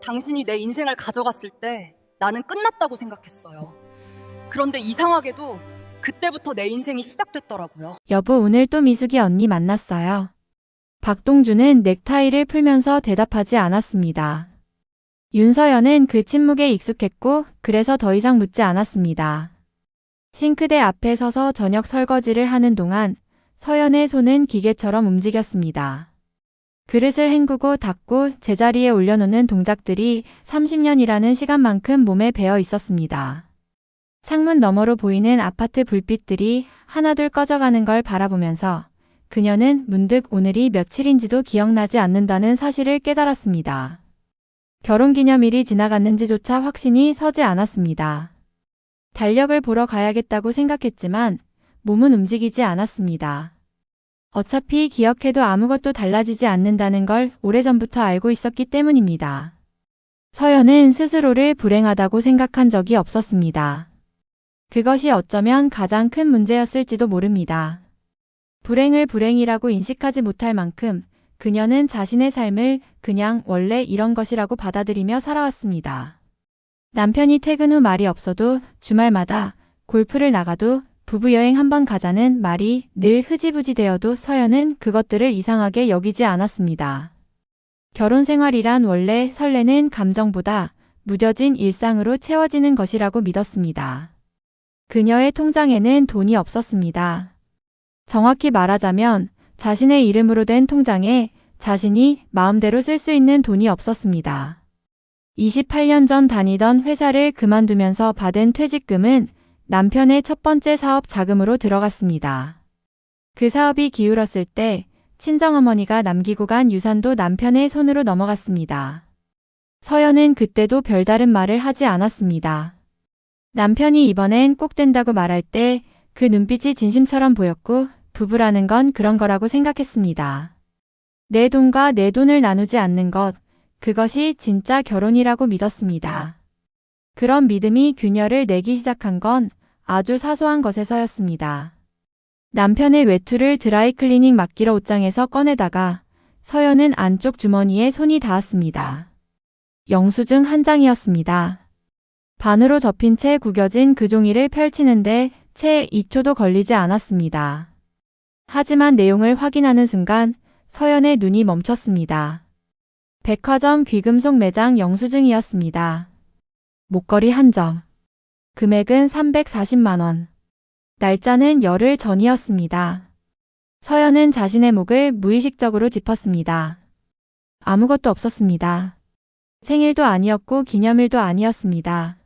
당신이 내 인생을 가져갔을 때 나는 끝났다고 생각했어요. 그런데 이상하게도 그때부터 내 인생이 시작됐더라고요. 여보, 오늘 또 미숙이 언니 만났어요. 박동주는 넥타이를 풀면서 대답하지 않았습니다. 윤서연은 그 침묵에 익숙했고 그래서 더 이상 묻지 않았습니다. 싱크대 앞에 서서 저녁 설거지를 하는 동안 서연의 손은 기계처럼 움직였습니다. 그릇을 헹구고 닦고 제자리에 올려놓는 동작들이 30년이라는 시간만큼 몸에 배어 있었습니다. 창문 너머로 보이는 아파트 불빛들이 하나둘 꺼져가는 걸 바라보면서 그녀는 문득 오늘이 며칠인지도 기억나지 않는다는 사실을 깨달았습니다. 결혼기념일이 지나갔는지조차 확신이 서지 않았습니다. 달력을 보러 가야겠다고 생각했지만 몸은 움직이지 않았습니다. 어차피 기억해도 아무것도 달라지지 않는다는 걸 오래전부터 알고 있었기 때문입니다. 서연은 스스로를 불행하다고 생각한 적이 없었습니다. 그것이 어쩌면 가장 큰 문제였을지도 모릅니다. 불행을 불행이라고 인식하지 못할 만큼 그녀는 자신의 삶을 그냥 원래 이런 것이라고 받아들이며 살아왔습니다. 남편이 퇴근 후 말이 없어도 주말마다 골프를 나가도 부부여행 한번 가자는 말이 늘 흐지부지 되어도 서연은 그것들을 이상하게 여기지 않았습니다. 결혼 생활이란 원래 설레는 감정보다 무뎌진 일상으로 채워지는 것이라고 믿었습니다. 그녀의 통장에는 돈이 없었습니다. 정확히 말하자면 자신의 이름으로 된 통장에 자신이 마음대로 쓸 수 있는 돈이 없었습니다. 28년 전 다니던 회사를 그만두면서 받은 퇴직금은 남편의 첫 번째 사업 자금으로 들어갔습니다. 그 사업이 기울었을 때 친정어머니가 남기고 간 유산도 남편의 손으로 넘어갔습니다. 서연은 그때도 별다른 말을 하지 않았습니다. 남편이 이번엔 꼭 된다고 말할 때 그 눈빛이 진심처럼 보였고 부부라는 건 그런 거라고 생각했습니다. 내 돈과 내 돈을 나누지 않는 것, 그것이 진짜 결혼이라고 믿었습니다. 그런 믿음이 균열을 내기 시작한 건 아주 사소한 것에서였습니다. 남편의 외투를 드라이클리닝 맡기러 옷장에서 꺼내다가 서연은 안쪽 주머니에 손이 닿았습니다. 영수증 한 장이었습니다. 반으로 접힌 채 구겨진 그 종이를 펼치는데 채 2초도 걸리지 않았습니다. 하지만 내용을 확인하는 순간 서연의 눈이 멈췄습니다. 백화점 귀금속 매장 영수증이었습니다. 목걸이 한 점. 금액은 340만 원. 날짜는 열흘 전이었습니다. 서연은 자신의 목을 무의식적으로 짚었습니다. 아무것도 없었습니다. 생일도 아니었고 기념일도 아니었습니다.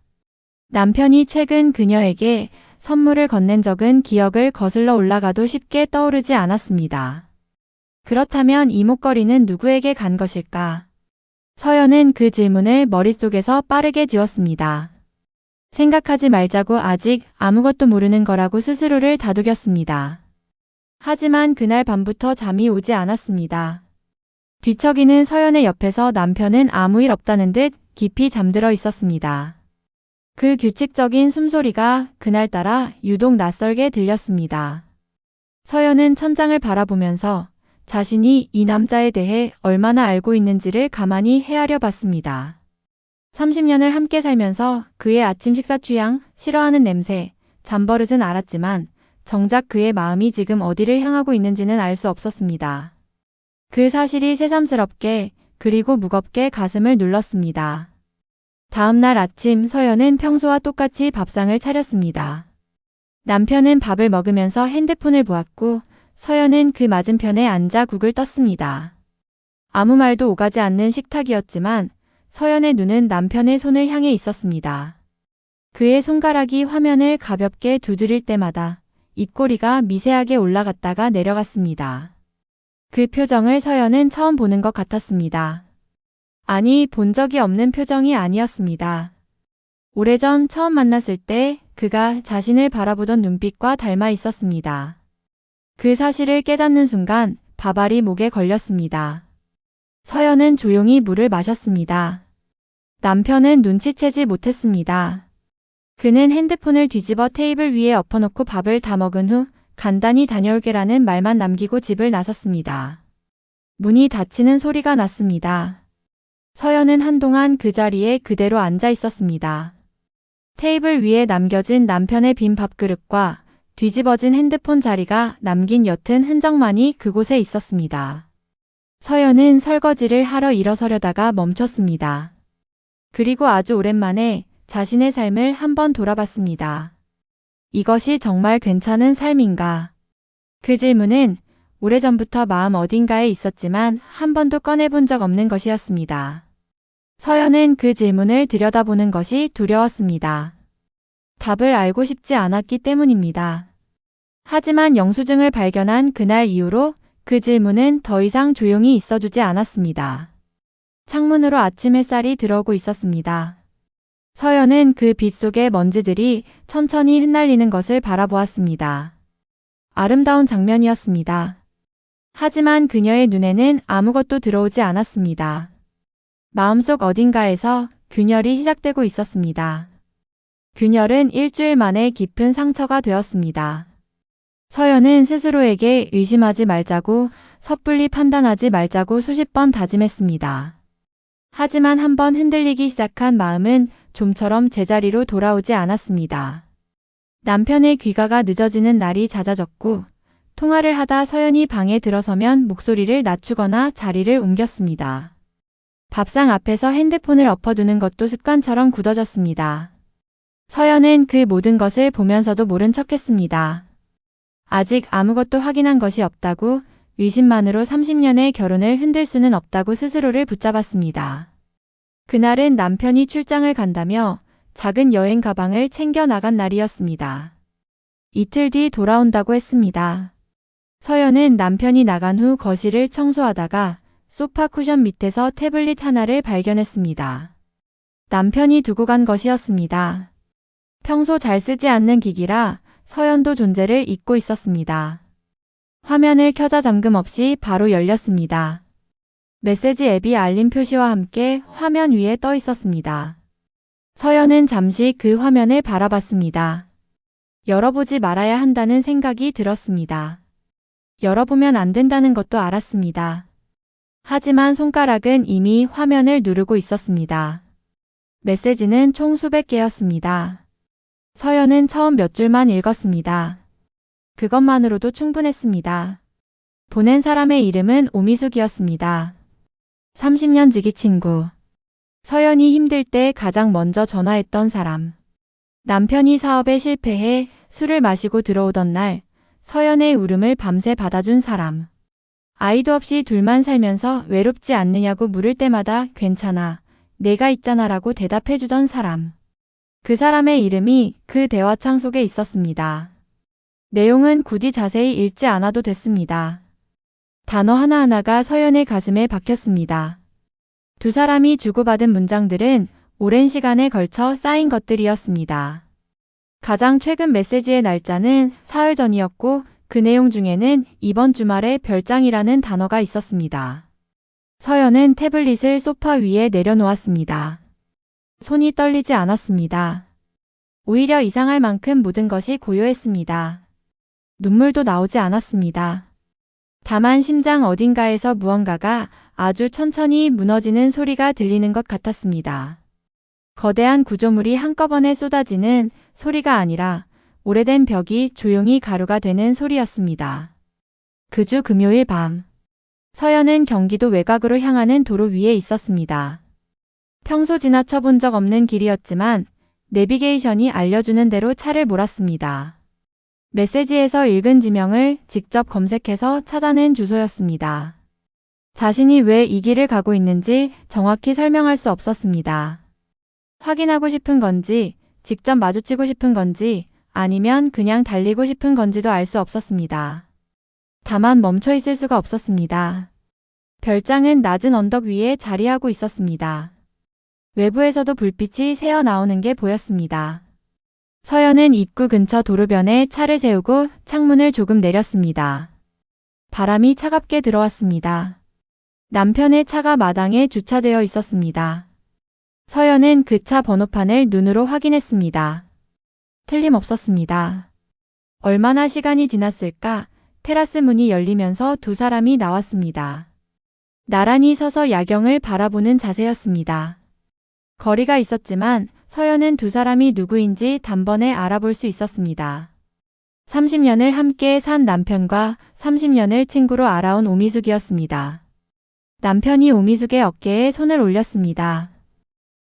남편이 최근 그녀에게 선물을 건넨 적은 기억을 거슬러 올라가도 쉽게 떠오르지 않았습니다. 그렇다면 이 목걸이는 누구에게 간 것일까? 서연은 그 질문을 머릿속에서 빠르게 지웠습니다. 생각하지 말자고 아직 아무것도 모르는 거라고 스스로를 다독였습니다. 하지만 그날 밤부터 잠이 오지 않았습니다. 뒤척이는 서연의 옆에서 남편은 아무 일 없다는 듯 깊이 잠들어 있었습니다. 그 규칙적인 숨소리가 그날따라 유독 낯설게 들렸습니다. 서연은 천장을 바라보면서 자신이 이 남자에 대해 얼마나 알고 있는지를 가만히 헤아려 봤습니다. 30년을 함께 살면서 그의 아침 식사 취향, 싫어하는 냄새, 잠버릇은 알았지만 정작 그의 마음이 지금 어디를 향하고 있는지는 알 수 없었습니다. 그 사실이 새삼스럽게 그리고 무겁게 가슴을 눌렀습니다. 다음 날 아침 서연은 평소와 똑같이 밥상을 차렸습니다. 남편은 밥을 먹으면서 핸드폰을 보았고 서연은 그 맞은편에 앉아 국을 떴습니다. 아무 말도 오가지 않는 식탁이었지만 서연의 눈은 남편의 손을 향해 있었습니다. 그의 손가락이 화면을 가볍게 두드릴 때마다 입꼬리가 미세하게 올라갔다가 내려갔습니다. 그 표정을 서연은 처음 보는 것 같았습니다. 아니, 본 적이 없는 표정이 아니었습니다. 오래전 처음 만났을 때 그가 자신을 바라보던 눈빛과 닮아 있었습니다. 그 사실을 깨닫는 순간 밥알이 목에 걸렸습니다. 서연은 조용히 물을 마셨습니다. 남편은 눈치채지 못했습니다. 그는 핸드폰을 뒤집어 테이블 위에 엎어놓고 밥을 다 먹은 후 간단히 다녀올게라는 말만 남기고 집을 나섰습니다. 문이 닫히는 소리가 났습니다. 서연은 한동안 그 자리에 그대로 앉아 있었습니다. 테이블 위에 남겨진 남편의 빈 밥그릇과 뒤집어진 핸드폰 자리가 남긴 옅은 흔적만이 그곳에 있었습니다. 서연은 설거지를 하러 일어서려다가 멈췄습니다. 그리고 아주 오랜만에 자신의 삶을 한번 돌아봤습니다. 이것이 정말 괜찮은 삶인가? 그 질문은 오래전부터 마음 어딘가에 있었지만 한 번도 꺼내본 적 없는 것이었습니다. 서연은 그 질문을 들여다보는 것이 두려웠습니다. 답을 알고 싶지 않았기 때문입니다. 하지만 영수증을 발견한 그날 이후로 그 질문은 더 이상 조용히 있어주지 않았습니다. 창문으로 아침 햇살이 들어오고 있었습니다. 서연은 그 빛 속의 먼지들이 천천히 흩날리는 것을 바라보았습니다. 아름다운 장면이었습니다. 하지만 그녀의 눈에는 아무것도 들어오지 않았습니다. 마음속 어딘가에서 균열이 시작되고 있었습니다. 균열은 일주일 만에 깊은 상처가 되었습니다. 서연은 스스로에게 의심하지 말자고, 섣불리 판단하지 말자고 수십 번 다짐했습니다. 하지만 한번 흔들리기 시작한 마음은 좀처럼 제자리로 돌아오지 않았습니다. 남편의 귀가가 늦어지는 날이 잦아졌고, 통화를 하다 서연이 방에 들어서면 목소리를 낮추거나 자리를 옮겼습니다. 밥상 앞에서 핸드폰을 엎어두는 것도 습관처럼 굳어졌습니다. 서연은 그 모든 것을 보면서도 모른 척했습니다. 아직 아무것도 확인한 것이 없다고, 의심만으로 30년의 결혼을 흔들 수는 없다고 스스로를 붙잡았습니다. 그날은 남편이 출장을 간다며 작은 여행 가방을 챙겨 나간 날이었습니다. 이틀 뒤 돌아온다고 했습니다. 서연은 남편이 나간 후 거실을 청소하다가 소파 쿠션 밑에서 태블릿 하나를 발견했습니다. 남편이 두고 간 것이었습니다. 평소 잘 쓰지 않는 기기라 서연도 존재를 잊고 있었습니다. 화면을 켜자 잠금 없이 바로 열렸습니다. 메시지 앱이 알림 표시와 함께 화면 위에 떠 있었습니다. 서연은 잠시 그 화면을 바라봤습니다. 열어보지 말아야 한다는 생각이 들었습니다. 열어보면 안 된다는 것도 알았습니다. 하지만 손가락은 이미 화면을 누르고 있었습니다. 메시지는 총 수백 개였습니다. 서연은 처음 몇 줄만 읽었습니다. 그것만으로도 충분했습니다. 보낸 사람의 이름은 오미숙이었습니다. 30년 지기 친구. 서연이 힘들 때 가장 먼저 전화했던 사람. 남편이 사업에 실패해 술을 마시고 들어오던 날 서연의 울음을 밤새 받아준 사람. 아이도 없이 둘만 살면서 외롭지 않느냐고 물을 때마다 괜찮아, 내가 있잖아라고 대답해주던 사람. 그 사람의 이름이 그 대화창 속에 있었습니다. 내용은 굳이 자세히 읽지 않아도 됐습니다. 단어 하나하나가 서연의 가슴에 박혔습니다. 두 사람이 주고받은 문장들은 오랜 시간에 걸쳐 쌓인 것들이었습니다. 가장 최근 메시지의 날짜는 사흘 전이었고 그 내용 중에는 이번 주말에 별장이라는 단어가 있었습니다. 서연은 태블릿을 소파 위에 내려놓았습니다. 손이 떨리지 않았습니다. 오히려 이상할 만큼 모든 것이 고요했습니다. 눈물도 나오지 않았습니다. 다만 심장 어딘가에서 무언가가 아주 천천히 무너지는 소리가 들리는 것 같았습니다. 거대한 구조물이 한꺼번에 쏟아지는 소리가 아니라 오래된 벽이 조용히 가루가 되는 소리였습니다. 그 주 금요일 밤, 서연은 경기도 외곽으로 향하는 도로 위에 있었습니다. 평소 지나쳐 본 적 없는 길이었지만 내비게이션이 알려주는 대로 차를 몰았습니다. 메시지에서 읽은 지명을 직접 검색해서 찾아낸 주소였습니다. 자신이 왜 이 길을 가고 있는지 정확히 설명할 수 없었습니다. 확인하고 싶은 건지, 직접 마주치고 싶은 건지, 아니면 그냥 달리고 싶은 건지도 알 수 없었습니다. 다만 멈춰 있을 수가 없었습니다. 별장은 낮은 언덕 위에 자리하고 있었습니다. 외부에서도 불빛이 새어 나오는 게 보였습니다. 서연은 입구 근처 도로변에 차를 세우고 창문을 조금 내렸습니다. 바람이 차갑게 들어왔습니다. 남편의 차가 마당에 주차되어 있었습니다. 서연은 그 차 번호판을 눈으로 확인했습니다. 틀림없었습니다. 얼마나 시간이 지났을까? 테라스 문이 열리면서 두 사람이 나왔습니다. 나란히 서서 야경을 바라보는 자세였습니다. 거리가 있었지만 서연은 두 사람이 누구인지 단번에 알아볼 수 있었습니다. 30년을 함께 산 남편과 30년을 친구로 알아온 오미숙이었습니다. 남편이 오미숙의 어깨에 손을 올렸습니다.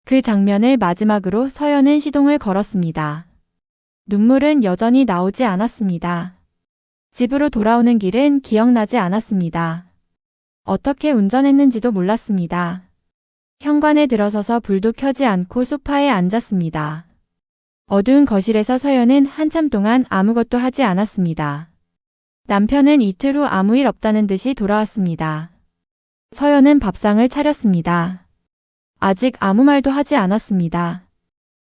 그 장면을 마지막으로 서연은 시동을 걸었습니다. 눈물은 여전히 나오지 않았습니다. 집으로 돌아오는 길은 기억나지 않았습니다. 어떻게 운전했는지도 몰랐습니다. 현관에 들어서서 불도 켜지 않고 소파에 앉았습니다. 어두운 거실에서 서연은 한참 동안 아무것도 하지 않았습니다. 남편은 이틀 후 아무 일 없다는 듯이 돌아왔습니다. 서연은 밥상을 차렸습니다. 아직 아무 말도 하지 않았습니다.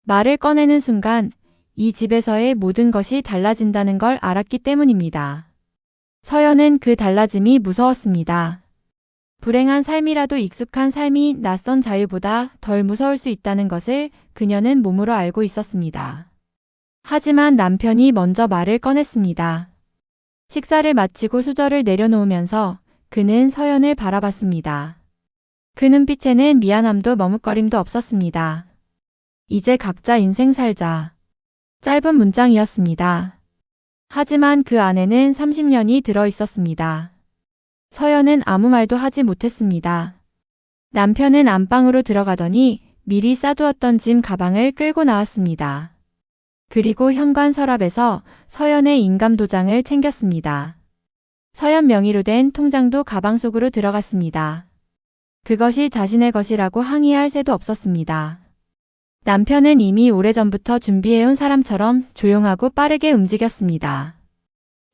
말을 꺼내는 순간 이 집에서의 모든 것이 달라진다는 걸 알았기 때문입니다. 서연은 그 달라짐이 무서웠습니다. 불행한 삶이라도 익숙한 삶이 낯선 자유보다 덜 무서울 수 있다는 것을 그녀는 몸으로 알고 있었습니다. 하지만 남편이 먼저 말을 꺼냈습니다. 식사를 마치고 수저를 내려놓으면서 그는 서연을 바라봤습니다. 그 눈빛에는 미안함도 머뭇거림도 없었습니다. 이제 각자 인생 살자. 짧은 문장이었습니다. 하지만 그 안에는 30년이 들어 있었습니다. 서연은 아무 말도 하지 못했습니다. 남편은 안방으로 들어가더니 미리 싸두었던 짐 가방을 끌고 나왔습니다. 그리고 현관 서랍에서 서연의 인감도장을 챙겼습니다. 서연 명의로 된 통장도 가방 속으로 들어갔습니다. 그것이 자신의 것이라고 항의할 새도 없었습니다. 남편은 이미 오래전부터 준비해온 사람처럼 조용하고 빠르게 움직였습니다.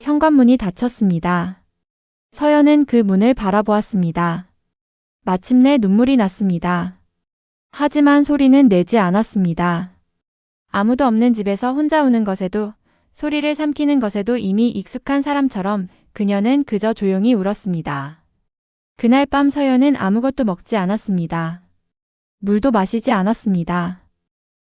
현관문이 닫혔습니다. 서연은 그 문을 바라보았습니다. 마침내 눈물이 났습니다. 하지만 소리는 내지 않았습니다. 아무도 없는 집에서 혼자 우는 것에도 소리를 삼키는 것에도 이미 익숙한 사람처럼 그녀는 그저 조용히 울었습니다. 그날 밤 서연은 아무것도 먹지 않았습니다. 물도 마시지 않았습니다.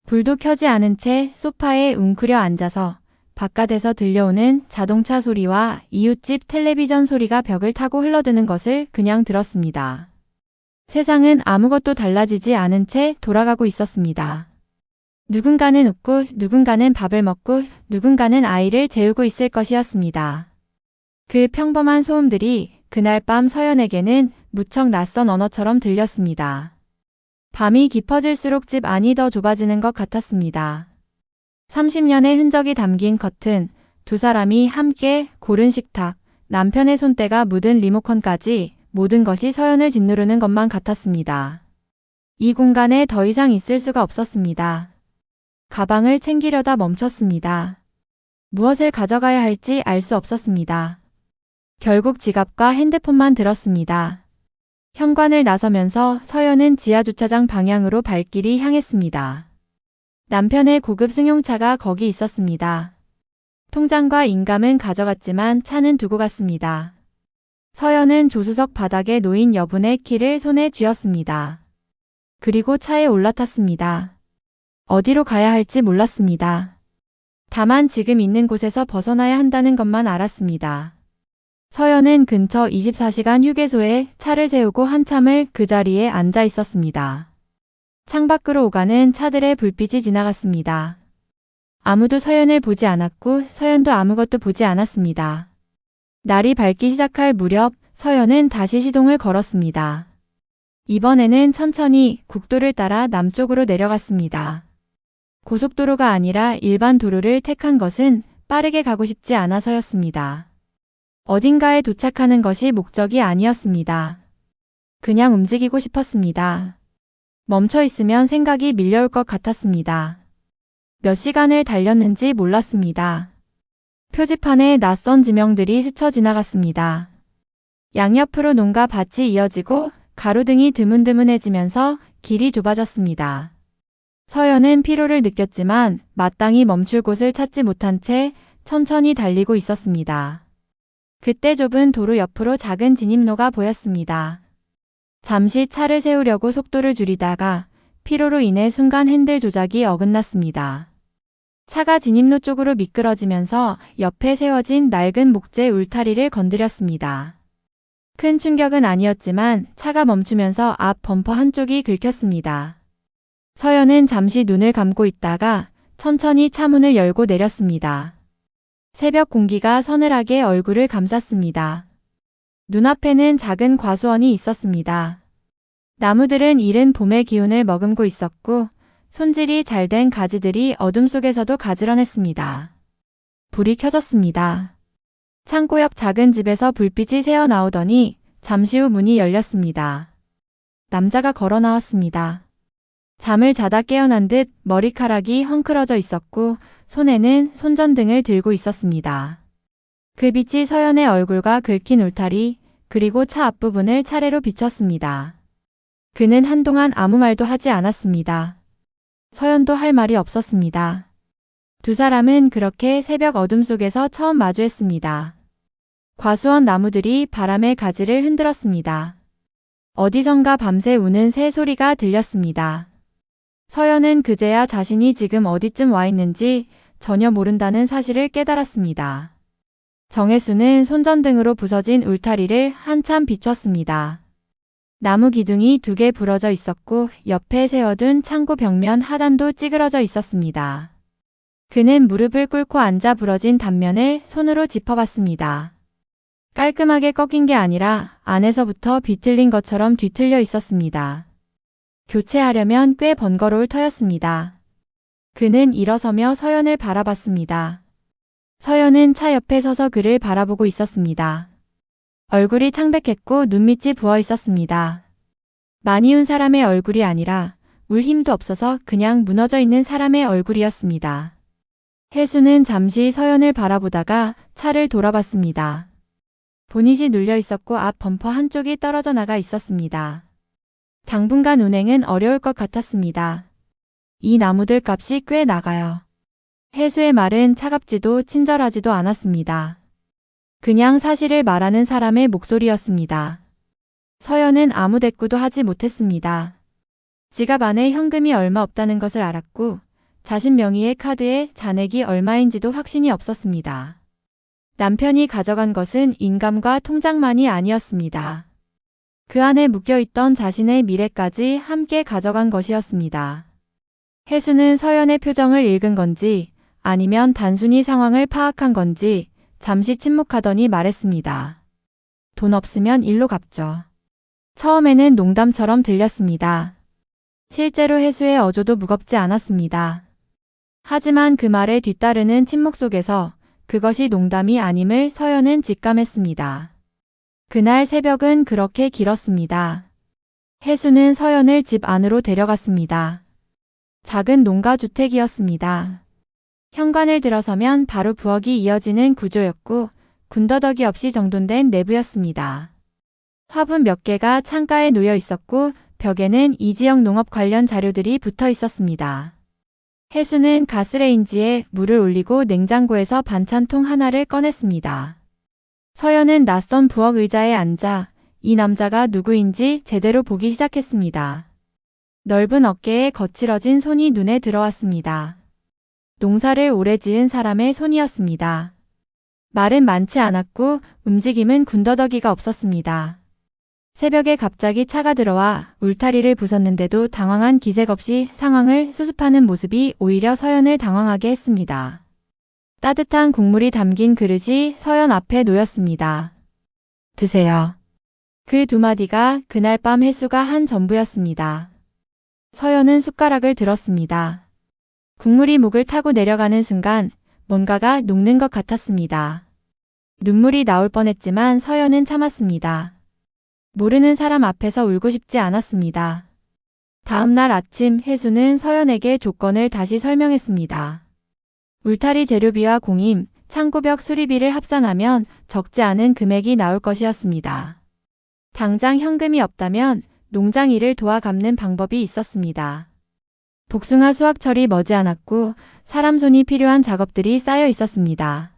불도 켜지 않은 채 소파에 웅크려 앉아서 바깥에서 들려오는 자동차 소리와 이웃집 텔레비전 소리가 벽을 타고 흘러드는 것을 그냥 들었습니다. 세상은 아무것도 달라지지 않은 채 돌아가고 있었습니다. 누군가는 웃고 누군가는 밥을 먹고 누군가는 아이를 재우고 있을 것이었습니다. 그 평범한 소음들이 그날 밤 서연에게는 무척 낯선 언어처럼 들렸습니다. 밤이 깊어질수록 집 안이 더 좁아지는 것 같았습니다. 30년의 흔적이 담긴 커튼, 두 사람이 함께 고른 식탁, 남편의 손때가 묻은 리모컨까지 모든 것이 서연을 짓누르는 것만 같았습니다. 이 공간에 더 이상 있을 수가 없었습니다. 가방을 챙기려다 멈췄습니다. 무엇을 가져가야 할지 알 수 없었습니다. 결국 지갑과 핸드폰만 들었습니다. 현관을 나서면서 서연은 지하주차장 방향으로 발길이 향했습니다. 남편의 고급 승용차가 거기 있었습니다. 통장과 인감은 가져갔지만 차는 두고 갔습니다. 서연은 조수석 바닥에 놓인 여분의 키를 손에 쥐었습니다. 그리고 차에 올라탔습니다. 어디로 가야 할지 몰랐습니다. 다만 지금 있는 곳에서 벗어나야 한다는 것만 알았습니다. 서연은 근처 24시간 휴게소에 차를 세우고 한참을 그 자리에 앉아 있었습니다. 창밖으로 오가는 차들의 불빛이 지나갔습니다. 아무도 서연을 보지 않았고 서연도 아무것도 보지 않았습니다. 날이 밝기 시작할 무렵 서연은 다시 시동을 걸었습니다. 이번에는 천천히 국도를 따라 남쪽으로 내려갔습니다. 고속도로가 아니라 일반 도로를 택한 것은 빠르게 가고 싶지 않아서였습니다. 어딘가에 도착하는 것이 목적이 아니었습니다. 그냥 움직이고 싶었습니다. 멈춰 있으면 생각이 밀려올 것 같았습니다. 몇 시간을 달렸는지 몰랐습니다. 표지판에 낯선 지명들이 스쳐 지나갔습니다. 양옆으로 농가 밭이 이어지고 가로등이 드문드문해지면서 길이 좁아졌습니다. 서연은 피로를 느꼈지만 마땅히 멈출 곳을 찾지 못한 채 천천히 달리고 있었습니다. 그때 좁은 도로 옆으로 작은 진입로가 보였습니다. 잠시 차를 세우려고 속도를 줄이다가 피로로 인해 순간 핸들 조작이 어긋났습니다. 차가 진입로 쪽으로 미끄러지면서 옆에 세워진 낡은 목재 울타리를 건드렸습니다. 큰 충격은 아니었지만 차가 멈추면서 앞 범퍼 한쪽이 긁혔습니다. 서연은 잠시 눈을 감고 있다가 천천히 차 문을 열고 내렸습니다. 새벽 공기가 서늘하게 얼굴을 감쌌습니다. 눈앞에는 작은 과수원이 있었습니다. 나무들은 이른 봄의 기운을 머금고 있었고 손질이 잘 된 가지들이 어둠 속에서도 가지런했습니다. 불이 켜졌습니다. 창고 옆 작은 집에서 불빛이 새어 나오더니 잠시 후 문이 열렸습니다. 남자가 걸어 나왔습니다. 잠을 자다 깨어난 듯 머리카락이 헝클어져 있었고 손에는 손전등을 들고 있었습니다. 그 빛이 서연의 얼굴과 긁힌 울타리 그리고 차 앞부분을 차례로 비췄습니다. 그는 한동안 아무 말도 하지 않았습니다. 서연도 할 말이 없었습니다. 두 사람은 그렇게 새벽 어둠 속에서 처음 마주했습니다. 과수원 나무들이 바람에 가지를 흔들었습니다. 어디선가 밤새 우는 새 소리가 들렸습니다. 서연은 그제야 자신이 지금 어디쯤 와 있는지 전혀 모른다는 사실을 깨달았습니다. 정혜수는 손전등으로 부서진 울타리를 한참 비췄습니다. 나무 기둥이 2개 부러져 있었고 옆에 세워둔 창고 벽면 하단도 찌그러져 있었습니다. 그는 무릎을 꿇고 앉아 부러진 단면을 손으로 짚어봤습니다. 깔끔하게 꺾인 게 아니라 안에서부터 비틀린 것처럼 뒤틀려 있었습니다. 교체하려면 꽤 번거로울 터였습니다. 그는 일어서며 서연을 바라봤습니다. 서연은 차 옆에 서서 그를 바라보고 있었습니다. 얼굴이 창백했고 눈밑이 부어 있었습니다. 많이 운 사람의 얼굴이 아니라 울 힘도 없어서 그냥 무너져 있는 사람의 얼굴이었습니다. 혜수는 잠시 서연을 바라보다가 차를 돌아봤습니다. 보닛이 눌려 있었고 앞 범퍼 한쪽이 떨어져 나가 있었습니다. 당분간 운행은 어려울 것 같았습니다. 이 나무들 값이 꽤 나가요. 혜수의 말은 차갑지도 친절하지도 않았습니다. 그냥 사실을 말하는 사람의 목소리였습니다. 서연은 아무 대꾸도 하지 못했습니다. 지갑 안에 현금이 얼마 없다는 것을 알았고 자신 명의의 카드에 잔액이 얼마인지도 확신이 없었습니다. 남편이 가져간 것은 인감과 통장만이 아니었습니다. 그 안에 묶여있던 자신의 미래까지 함께 가져간 것이었습니다. 혜수는 서연의 표정을 읽은 건지 아니면 단순히 상황을 파악한 건지 잠시 침묵하더니 말했습니다. 돈 없으면 일로 갚죠. 처음에는 농담처럼 들렸습니다. 실제로 혜수의 어조도 무겁지 않았습니다. 하지만 그 말에 뒤따르는 침묵 속에서 그것이 농담이 아님을 서연은 직감했습니다. 그날 새벽은 그렇게 길었습니다. 혜수는 서연을 집 안으로 데려갔습니다. 작은 농가주택이었습니다. 현관을 들어서면 바로 부엌이 이어지는 구조였고 군더더기 없이 정돈된 내부였습니다. 화분 몇 개가 창가에 놓여 있었고 벽에는 이지영 농업 관련 자료들이 붙어 있었습니다. 혜수는 가스레인지에 물을 올리고 냉장고에서 반찬통 하나를 꺼냈습니다. 서연은 낯선 부엌 의자에 앉아 이 남자가 누구인지 제대로 보기 시작했습니다. 넓은 어깨에 거칠어진 손이 눈에 들어왔습니다. 농사를 오래 지은 사람의 손이었습니다. 말은 많지 않았고 움직임은 군더더기가 없었습니다. 새벽에 갑자기 차가 들어와 울타리를 부쉈는데도 당황한 기색 없이 상황을 수습하는 모습이 오히려 서연을 당황하게 했습니다. 따뜻한 국물이 담긴 그릇이 서연 앞에 놓였습니다. 드세요. 그 두 마디가 그날 밤 혜수가 한 전부였습니다. 서연은 숟가락을 들었습니다. 국물이 목을 타고 내려가는 순간 뭔가가 녹는 것 같았습니다. 눈물이 나올 뻔했지만 서연은 참았습니다. 모르는 사람 앞에서 울고 싶지 않았습니다. 다음 날 아침 혜수는 서연에게 조건을 다시 설명했습니다. 울타리 재료비와 공임, 창고벽 수리비를 합산하면 적지 않은 금액이 나올 것이었습니다. 당장 현금이 없다면 농장 일을 도와 갚는 방법이 있었습니다. 복숭아 수확철이 머지않았고 사람 손이 필요한 작업들이 쌓여 있었습니다.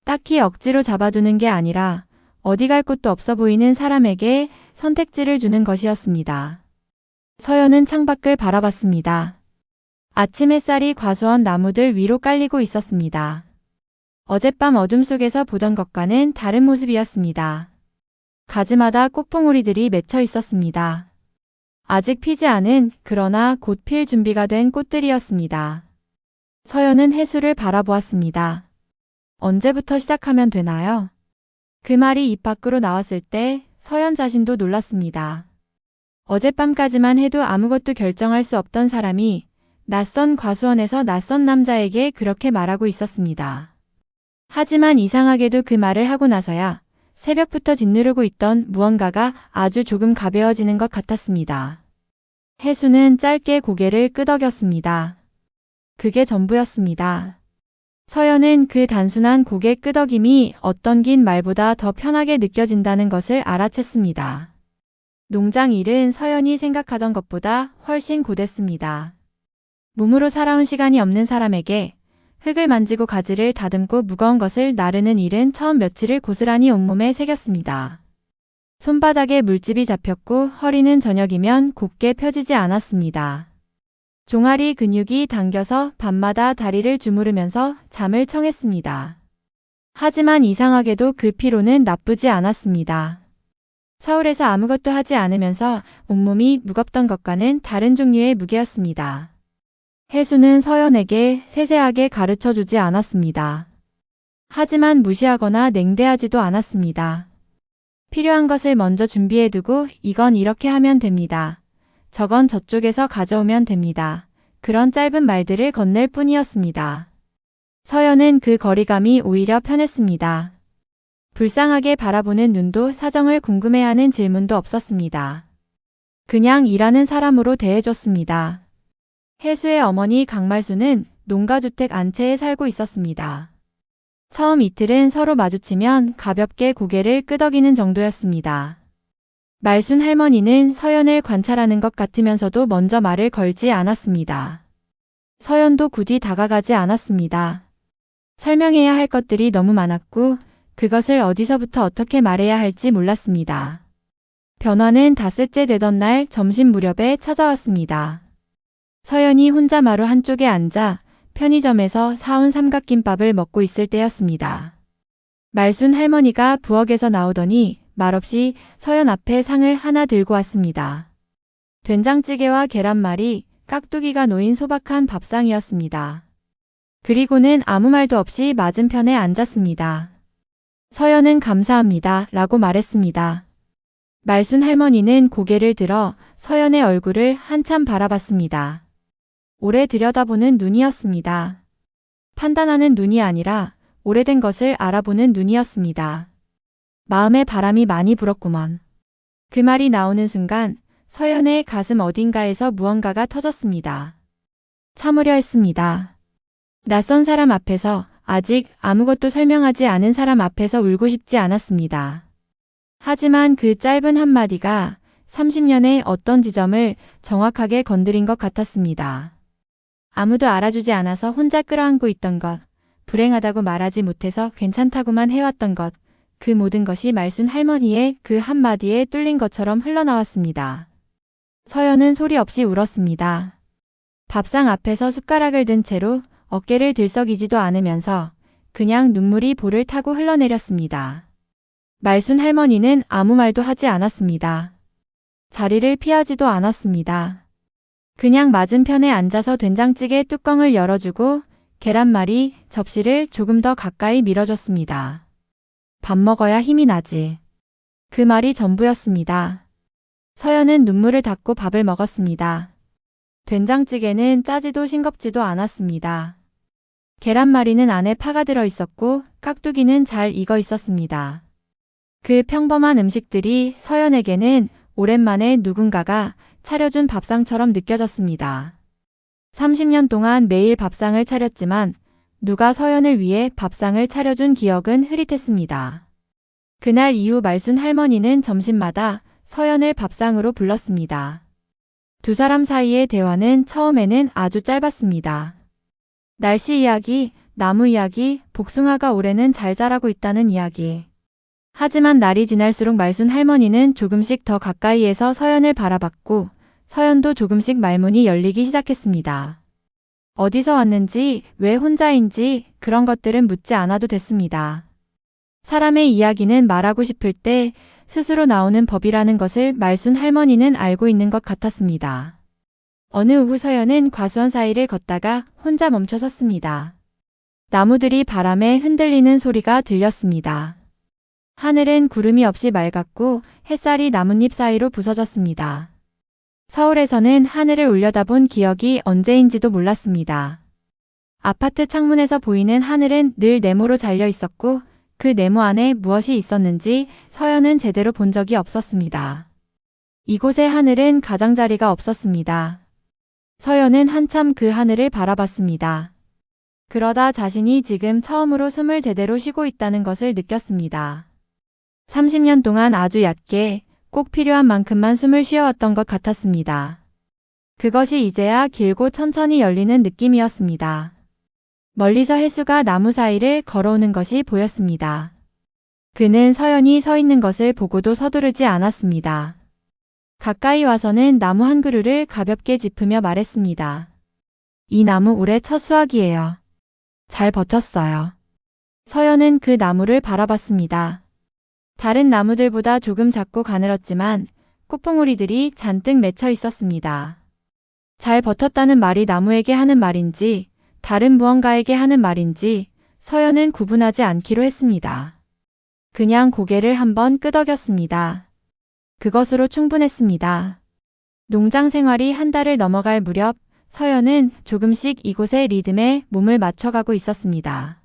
딱히 억지로 잡아두는 게 아니라 어디 갈 곳도 없어 보이는 사람에게 선택지를 주는 것이었습니다. 서연은 창밖을 바라봤습니다. 아침 햇살이 과수원 나무들 위로 깔리고 있었습니다. 어젯밤 어둠 속에서 보던 것과는 다른 모습이었습니다. 가지마다 꽃봉오리들이 맺혀 있었습니다. 아직 피지 않은 그러나 곧 필 준비가 된 꽃들이었습니다. 서연은 해수를 바라보았습니다. 언제부터 시작하면 되나요? 그 말이 입 밖으로 나왔을 때 서연 자신도 놀랐습니다. 어젯밤까지만 해도 아무것도 결정할 수 없던 사람이 낯선 과수원에서 낯선 남자에게 그렇게 말하고 있었습니다. 하지만 이상하게도 그 말을 하고 나서야 새벽부터 짓누르고 있던 무언가가 아주 조금 가벼워지는 것 같았습니다. 해수는 짧게 고개를 끄덕였습니다. 그게 전부였습니다. 서연은 그 단순한 고개 끄덕임이 어떤 긴 말보다 더 편하게 느껴진다는 것을 알아챘습니다. 농장 일은 서연이 생각하던 것보다 훨씬 고됐습니다. 몸으로 살아온 시간이 없는 사람에게 흙을 만지고 가지를 다듬고 무거운 것을 나르는 일은 처음 며칠을 고스란히 온몸에 새겼습니다. 손바닥에 물집이 잡혔고 허리는 저녁이면 곧게 펴지지 않았습니다. 종아리 근육이 당겨서 밤마다 다리를 주무르면서 잠을 청했습니다. 하지만 이상하게도 그 피로는 나쁘지 않았습니다. 서울에서 아무것도 하지 않으면서 온몸이 무겁던 것과는 다른 종류의 무게였습니다. 해수는 서연에게 세세하게 가르쳐주지 않았습니다. 하지만 무시하거나 냉대하지도 않았습니다. 필요한 것을 먼저 준비해두고 이건 이렇게 하면 됩니다. 저건 저쪽에서 가져오면 됩니다. 그런 짧은 말들을 건넬 뿐이었습니다. 서연은 그 거리감이 오히려 편했습니다. 불쌍하게 바라보는 눈도 사정을 궁금해하는 질문도 없었습니다. 그냥 일하는 사람으로 대해줬습니다. 해수의 어머니 강말수는 농가주택 안채에 살고 있었습니다. 처음 이틀은 서로 마주치면 가볍게 고개를 끄덕이는 정도였습니다. 말순 할머니는 서연을 관찰하는 것 같으면서도 먼저 말을 걸지 않았습니다. 서연도 굳이 다가가지 않았습니다. 설명해야 할 것들이 너무 많았고 그것을 어디서부터 어떻게 말해야 할지 몰랐습니다. 변화는 닷새째 되던 날 점심 무렵에 찾아왔습니다. 서연이 혼자 마루 한쪽에 앉아 편의점에서 사온 삼각김밥을 먹고 있을 때였습니다. 말순 할머니가 부엌에서 나오더니 말없이 서연 앞에 상을 하나 들고 왔습니다. 된장찌개와 계란말이, 깍두기가 놓인 소박한 밥상이었습니다. 그리고는 아무 말도 없이 맞은편에 앉았습니다. 서연은 감사합니다 라고 말했습니다. 말순 할머니는 고개를 들어 서연의 얼굴을 한참 바라봤습니다. 오래 들여다보는 눈이었습니다. 판단하는 눈이 아니라 오래된 것을 알아보는 눈이었습니다. 마음에 바람이 많이 불었구먼. 그 말이 나오는 순간 서연의 가슴 어딘가에서 무언가가 터졌습니다. 참으려 했습니다. 낯선 사람 앞에서 아직 아무것도 설명하지 않은 사람 앞에서 울고 싶지 않았습니다. 하지만 그 짧은 한마디가 30년의 어떤 지점을 정확하게 건드린 것 같았습니다. 아무도 알아주지 않아서 혼자 끌어안고 있던 것, 불행하다고 말하지 못해서 괜찮다고만 해왔던 것, 그 모든 것이 말순 할머니의 그 한마디에 뚫린 것처럼 흘러나왔습니다. 서연은 소리 없이 울었습니다. 밥상 앞에서 숟가락을 든 채로 어깨를 들썩이지도 않으면서 그냥 눈물이 볼을 타고 흘러내렸습니다. 말순 할머니는 아무 말도 하지 않았습니다. 자리를 피하지도 않았습니다. 그냥 맞은편에 앉아서 된장찌개 뚜껑을 열어주고 계란말이, 접시를 조금 더 가까이 밀어줬습니다. 밥 먹어야 힘이 나지. 그 말이 전부였습니다. 서연은 눈물을 닦고 밥을 먹었습니다. 된장찌개는 짜지도 싱겁지도 않았습니다. 계란말이는 안에 파가 들어 있었고 깍두기는 잘 익어 있었습니다. 그 평범한 음식들이 서연에게는 오랜만에 누군가가 차려준 밥상처럼 느껴졌습니다. 30년 동안 매일 밥상을 차렸지만 누가 서연을 위해 밥상을 차려준 기억은 흐릿했습니다. 그날 이후 말순 할머니는 점심마다 서연을 밥상으로 불렀습니다. 두 사람 사이의 대화는 처음에는 아주 짧았습니다. 날씨 이야기, 나무 이야기, 복숭아가 올해는 잘 자라고 있다는 이야기. 하지만 날이 지날수록 말순 할머니는 조금씩 더 가까이에서 서연을 바라봤고 서연도 조금씩 말문이 열리기 시작했습니다. 어디서 왔는지, 왜 혼자인지 그런 것들은 묻지 않아도 됐습니다. 사람의 이야기는 말하고 싶을 때 스스로 나오는 법이라는 것을 말순 할머니는 알고 있는 것 같았습니다. 어느 오후 서연은 과수원 사이를 걷다가 혼자 멈춰 섰습니다. 나무들이 바람에 흔들리는 소리가 들렸습니다. 하늘은 구름이 없이 맑았고 햇살이 나뭇잎 사이로 부서졌습니다. 서울에서는 하늘을 올려다본 기억이 언제인지도 몰랐습니다. 아파트 창문에서 보이는 하늘은 늘 네모로 잘려 있었고 그 네모 안에 무엇이 있었는지 서연은 제대로 본 적이 없었습니다. 이곳의 하늘은 가장자리가 없었습니다. 서연은 한참 그 하늘을 바라봤습니다. 그러다 자신이 지금 처음으로 숨을 제대로 쉬고 있다는 것을 느꼈습니다. 30년 동안 아주 얕게 꼭 필요한 만큼만 숨을 쉬어왔던 것 같았습니다. 그것이 이제야 길고 천천히 열리는 느낌이었습니다. 멀리서 해수가 나무 사이를 걸어오는 것이 보였습니다. 그는 서연이 서 있는 것을 보고도 서두르지 않았습니다. 가까이 와서는 나무 한 그루를 가볍게 짚으며 말했습니다. 이 나무 올해 첫 수확이에요. 잘 버텼어요. 서연은 그 나무를 바라봤습니다. 다른 나무들보다 조금 작고 가늘었지만 꽃봉오리들이 잔뜩 맺혀 있었습니다. 잘 버텼다는 말이 나무에게 하는 말인지 다른 무언가에게 하는 말인지 서연은 구분하지 않기로 했습니다. 그냥 고개를 한번 끄덕였습니다. 그것으로 충분했습니다. 농장 생활이 한 달을 넘어갈 무렵 서연은 조금씩 이곳의 리듬에 몸을 맞춰가고 있었습니다.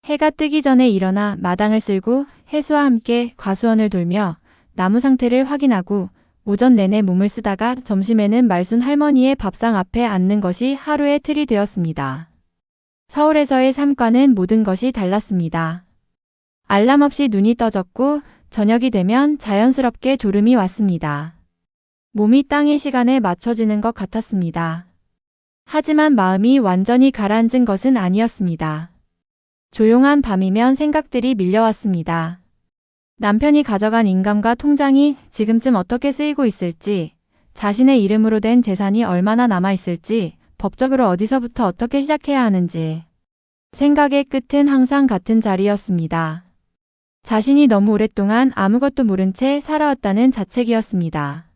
해가 뜨기 전에 일어나 마당을 쓸고 해수와 함께 과수원을 돌며 나무 상태를 확인하고 오전 내내 몸을 쓰다가 점심에는 말순 할머니의 밥상 앞에 앉는 것이 하루의 틀이 되었습니다. 서울에서의 삶과는 모든 것이 달랐습니다. 알람 없이 눈이 떠졌고 저녁이 되면 자연스럽게 졸음이 왔습니다. 몸이 땅의 시간에 맞춰지는 것 같았습니다. 하지만 마음이 완전히 가라앉은 것은 아니었습니다. 조용한 밤이면 생각들이 밀려왔습니다. 남편이 가져간 인감과 통장이 지금쯤 어떻게 쓰이고 있을지, 자신의 이름으로 된 재산이 얼마나 남아있을지, 법적으로 어디서부터 어떻게 시작해야 하는지. 생각의 끝은 항상 같은 자리였습니다. 자신이 너무 오랫동안 아무것도 모른 채 살아왔다는 자책이었습니다.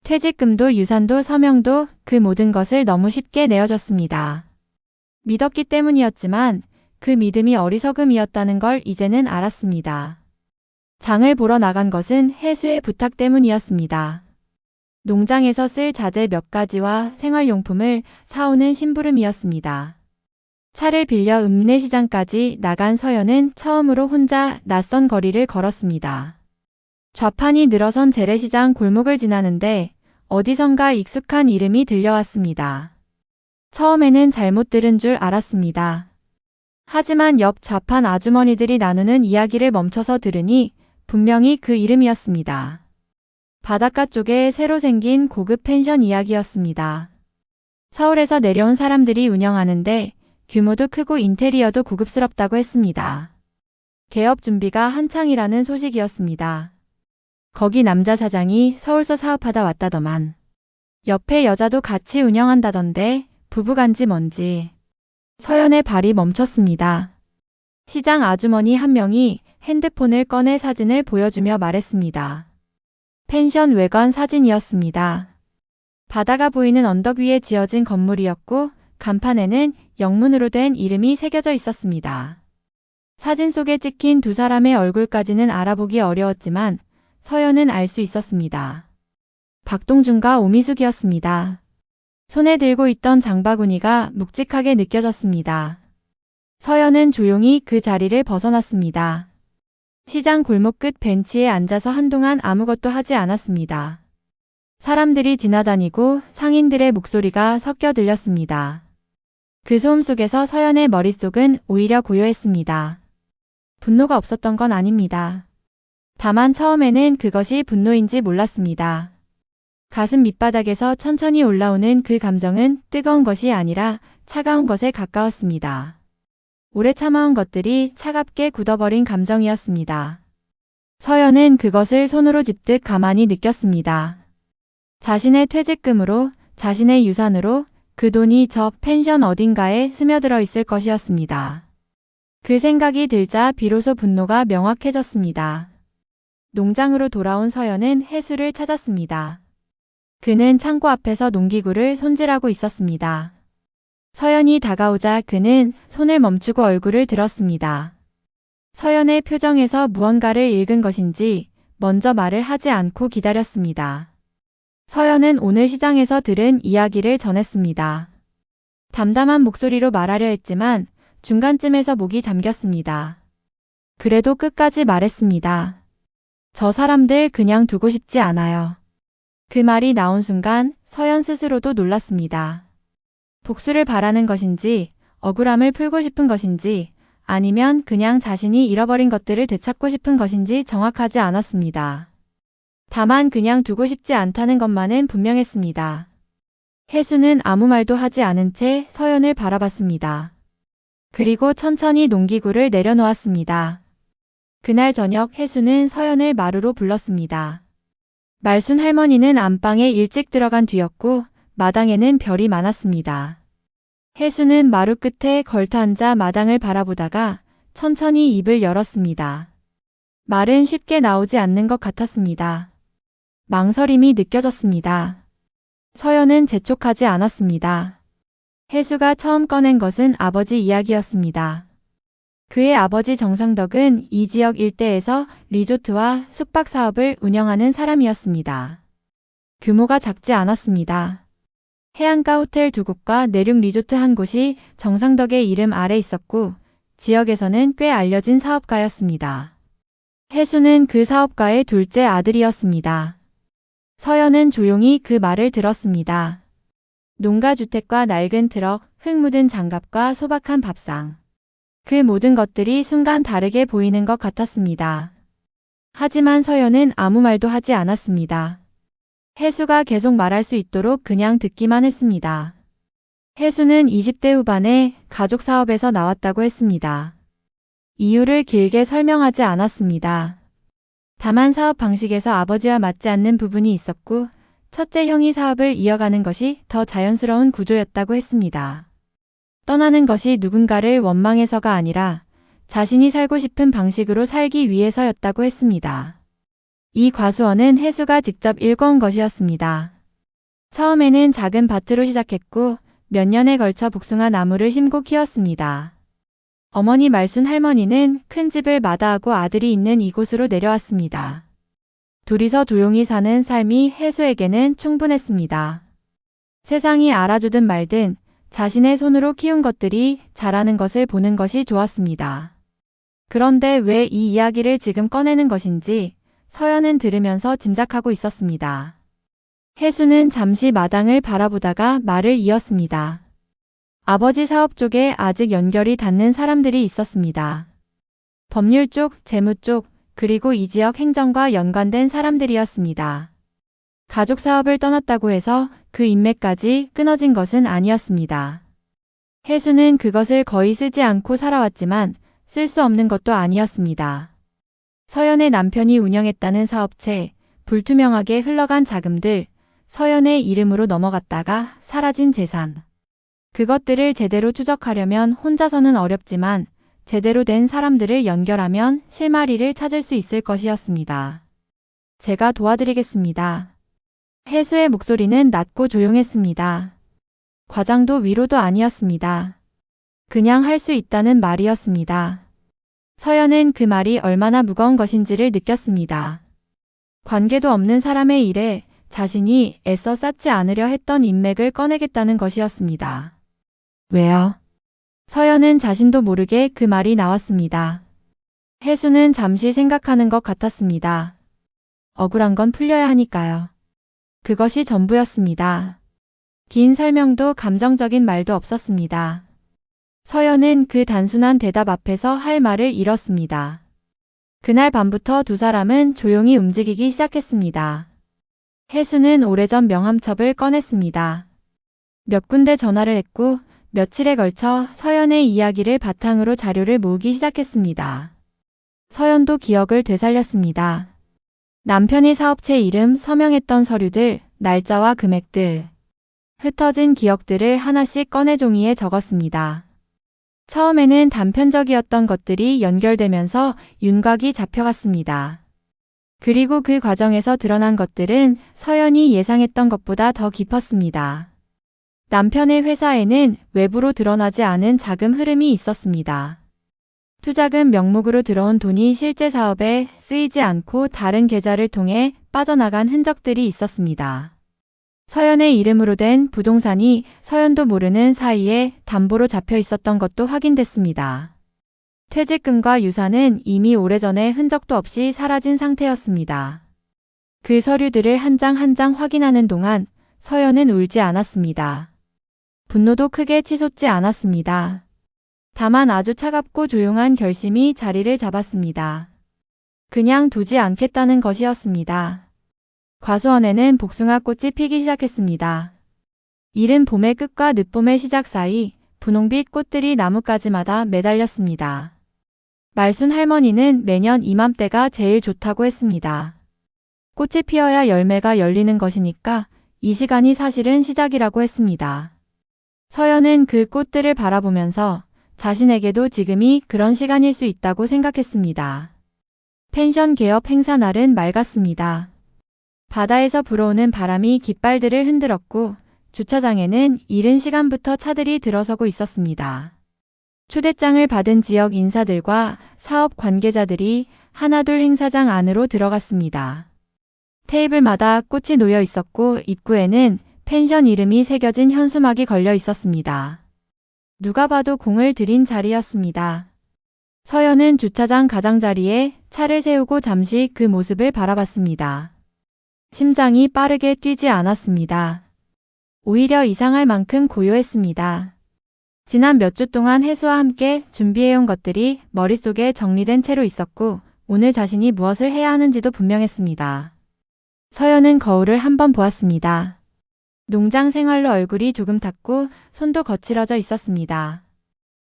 퇴직금도 유산도 서명도 그 모든 것을 너무 쉽게 내어줬습니다. 믿었기 때문이었지만 그 믿음이 어리석음이었다는 걸 이제는 알았습니다. 장을 보러 나간 것은 해수의 부탁 때문이었습니다. 농장에서 쓸 자재 몇 가지와 생활용품을 사오는 심부름이었습니다. 차를 빌려 읍내시장까지 나간 서연은 처음으로 혼자 낯선 거리를 걸었습니다. 좌판이 늘어선 재래시장 골목을 지나는데 어디선가 익숙한 이름이 들려왔습니다. 처음에는 잘못 들은 줄 알았습니다. 하지만 옆 좌판 아주머니들이 나누는 이야기를 멈춰서 들으니 분명히 그 이름이었습니다. 바닷가 쪽에 새로 생긴 고급 펜션 이야기였습니다. 서울에서 내려온 사람들이 운영하는데 규모도 크고 인테리어도 고급스럽다고 했습니다. 개업 준비가 한창이라는 소식이었습니다. 거기 남자 사장이 서울서 사업하다 왔다더만. 옆에 여자도 같이 운영한다던데 부부간지 뭔지. 서연의 발이 멈췄습니다. 시장 아주머니 한 명이 핸드폰을 꺼내 사진을 보여주며 말했습니다. 펜션 외관 사진이었습니다. 바다가 보이는 언덕 위에 지어진 건물이었고 간판에는 영문으로 된 이름이 새겨져 있었습니다. 사진 속에 찍힌 두 사람의 얼굴까지는 알아보기 어려웠지만 서연은 알 수 있었습니다. 박동준과 오미숙이었습니다. 손에 들고 있던 장바구니가 묵직하게 느껴졌습니다. 서연은 조용히 그 자리를 벗어났습니다. 시장 골목 끝 벤치에 앉아서 한동안 아무것도 하지 않았습니다. 사람들이 지나다니고 상인들의 목소리가 섞여 들렸습니다. 그 소음 속에서 서연의 머릿속은 오히려 고요했습니다. 분노가 없었던 건 아닙니다. 다만 처음에는 그것이 분노인지 몰랐습니다. 가슴 밑바닥에서 천천히 올라오는 그 감정은 뜨거운 것이 아니라 차가운 것에 가까웠습니다. 오래 참아온 것들이 차갑게 굳어버린 감정이었습니다. 서연은 그것을 손으로 집듯 가만히 느꼈습니다. 자신의 퇴직금으로, 자신의 유산으로 그 돈이 저 펜션 어딘가에 스며들어 있을 것이었습니다. 그 생각이 들자 비로소 분노가 명확해졌습니다. 농장으로 돌아온 서연은 해수를 찾았습니다. 그는 창고 앞에서 농기구를 손질하고 있었습니다. 서연이 다가오자 그는 손을 멈추고 얼굴을 들었습니다. 서연의 표정에서 무언가를 읽은 것인지 먼저 말을 하지 않고 기다렸습니다. 서연은 오늘 시장에서 들은 이야기를 전했습니다. 담담한 목소리로 말하려 했지만 중간쯤에서 목이 잠겼습니다. 그래도 끝까지 말했습니다. 저 사람들 그냥 두고 싶지 않아요. 그 말이 나온 순간 서연 스스로도 놀랐습니다. 복수를 바라는 것인지, 억울함을 풀고 싶은 것인지, 아니면 그냥 자신이 잃어버린 것들을 되찾고 싶은 것인지 정확하지 않았습니다. 다만 그냥 두고 싶지 않다는 것만은 분명했습니다. 혜수는 아무 말도 하지 않은 채 서연을 바라봤습니다. 그리고 천천히 농기구를 내려놓았습니다. 그날 저녁 혜수는 서연을 마루로 불렀습니다. 말순 할머니는 안방에 일찍 들어간 뒤였고 마당에는 별이 많았습니다. 혜수는 마루 끝에 걸터앉아 마당을 바라보다가 천천히 입을 열었습니다. 말은 쉽게 나오지 않는 것 같았습니다. 망설임이 느껴졌습니다. 서연은 재촉하지 않았습니다. 혜수가 처음 꺼낸 것은 아버지 이야기였습니다. 그의 아버지 정상덕은 이 지역 일대에서 리조트와 숙박 사업을 운영하는 사람이었습니다. 규모가 작지 않았습니다. 해안가 호텔 2곳과 내륙 리조트 1곳이 정상덕의 이름 아래 있었고 지역에서는 꽤 알려진 사업가였습니다. 혜수는 그 사업가의 둘째 아들이었습니다. 서연은 조용히 그 말을 들었습니다. 농가주택과 낡은 트럭, 흙 묻은 장갑과 소박한 밥상. 그 모든 것들이 순간 다르게 보이는 것 같았습니다. 하지만 서연은 아무 말도 하지 않았습니다. 혜수가 계속 말할 수 있도록 그냥 듣기만 했습니다. 혜수는 20대 후반에 가족 사업에서 나왔다고 했습니다. 이유를 길게 설명하지 않았습니다. 다만 사업 방식에서 아버지와 맞지 않는 부분이 있었고 첫째 형이 사업을 이어가는 것이 더 자연스러운 구조였다고 했습니다. 떠나는 것이 누군가를 원망해서가 아니라 자신이 살고 싶은 방식으로 살기 위해서였다고 했습니다. 이 과수원은 혜수가 직접 읽어온 것이었습니다. 처음에는 작은 밭으로 시작했고 몇 년에 걸쳐 복숭아 나무를 심고 키웠습니다. 어머니 말순 할머니는 큰 집을 마다하고 아들이 있는 이곳으로 내려왔습니다. 둘이서 조용히 사는 삶이 혜수에게는 충분했습니다. 세상이 알아주든 말든 자신의 손으로 키운 것들이 자라는 것을 보는 것이 좋았습니다. 그런데 왜 이 이야기를 지금 꺼내는 것인지 서연은 들으면서 짐작하고 있었습니다. 혜수는 잠시 마당을 바라보다가 말을 이었습니다. 아버지 사업 쪽에 아직 연결이 닿는 사람들이 있었습니다. 법률 쪽, 재무 쪽, 그리고 이 지역 행정과 연관된 사람들이었습니다. 가족 사업을 떠났다고 해서 그 인맥까지 끊어진 것은 아니었습니다. 혜수는 그것을 거의 쓰지 않고 살아왔지만 쓸 수 없는 것도 아니었습니다. 서연의 남편이 운영했다는 사업체, 불투명하게 흘러간 자금들, 서연의 이름으로 넘어갔다가 사라진 재산. 그것들을 제대로 추적하려면 혼자서는 어렵지만 제대로 된 사람들을 연결하면 실마리를 찾을 수 있을 것이었습니다. 제가 도와드리겠습니다. 혜수의 목소리는 낮고 조용했습니다. 과장도 위로도 아니었습니다. 그냥 할 수 있다는 말이었습니다. 서연은 그 말이 얼마나 무거운 것인지를 느꼈습니다. 관계도 없는 사람의 일에 자신이 애써 쌓지 않으려 했던 인맥을 꺼내겠다는 것이었습니다. 왜요? 서연은 자신도 모르게 그 말이 나왔습니다. 혜수는 잠시 생각하는 것 같았습니다. 억울한 건 풀려야 하니까요. 그것이 전부였습니다. 긴 설명도 감정적인 말도 없었습니다. 서연은 그 단순한 대답 앞에서 할 말을 잃었습니다. 그날 밤부터 두 사람은 조용히 움직이기 시작했습니다. 혜수는 오래전 명함첩을 꺼냈습니다. 몇 군데 전화를 했고 며칠에 걸쳐 서연의 이야기를 바탕으로 자료를 모으기 시작했습니다. 서연도 기억을 되살렸습니다. 남편의 사업체 이름, 서명했던 서류들, 날짜와 금액들. 흩어진 기억들을 하나씩 꺼내 종이에 적었습니다. 처음에는 단편적이었던 것들이 연결되면서 윤곽이 잡혀갔습니다. 그리고 그 과정에서 드러난 것들은 서연이 예상했던 것보다 더 깊었습니다. 남편의 회사에는 외부로 드러나지 않은 자금 흐름이 있었습니다. 투자금 명목으로 들어온 돈이 실제 사업에 쓰이지 않고 다른 계좌를 통해 빠져나간 흔적들이 있었습니다. 서연의 이름으로 된 부동산이 서연도 모르는 사이에 담보로 잡혀 있었던 것도 확인됐습니다. 퇴직금과 유산은 이미 오래전에 흔적도 없이 사라진 상태였습니다. 그 서류들을 한 장 한 장 확인하는 동안 서연은 울지 않았습니다. 분노도 크게 치솟지 않았습니다. 다만 아주 차갑고 조용한 결심이 자리를 잡았습니다. 그냥 두지 않겠다는 것이었습니다. 과수원에는 복숭아 꽃이 피기 시작했습니다. 이른 봄의 끝과 늦봄의 시작 사이 분홍빛 꽃들이 나뭇가지마다 매달렸습니다. 말순 할머니는 매년 이맘때가 제일 좋다고 했습니다. 꽃이 피어야 열매가 열리는 것이니까 이 시간이 사실은 시작이라고 했습니다. 서연은 그 꽃들을 바라보면서 자신에게도 지금이 그런 시간일 수 있다고 생각했습니다. 펜션 개업 행사 날은 맑았습니다. 바다에서 불어오는 바람이 깃발들을 흔들었고 주차장에는 이른 시간부터 차들이 들어서고 있었습니다. 초대장을 받은 지역 인사들과 사업 관계자들이 하나둘 행사장 안으로 들어갔습니다. 테이블마다 꽃이 놓여 있었고 입구에는 펜션 이름이 새겨진 현수막이 걸려 있었습니다. 누가 봐도 공을 들인 자리였습니다. 서연은 주차장 가장자리에 차를 세우고 잠시 그 모습을 바라봤습니다. 심장이 빠르게 뛰지 않았습니다. 오히려 이상할 만큼 고요했습니다. 지난 몇 주 동안 혜수와 함께 준비해온 것들이 머릿속에 정리된 채로 있었고 오늘 자신이 무엇을 해야 하는지도 분명했습니다. 서연은 거울을 한번 보았습니다. 농장 생활로 얼굴이 조금 탔고 손도 거칠어져 있었습니다.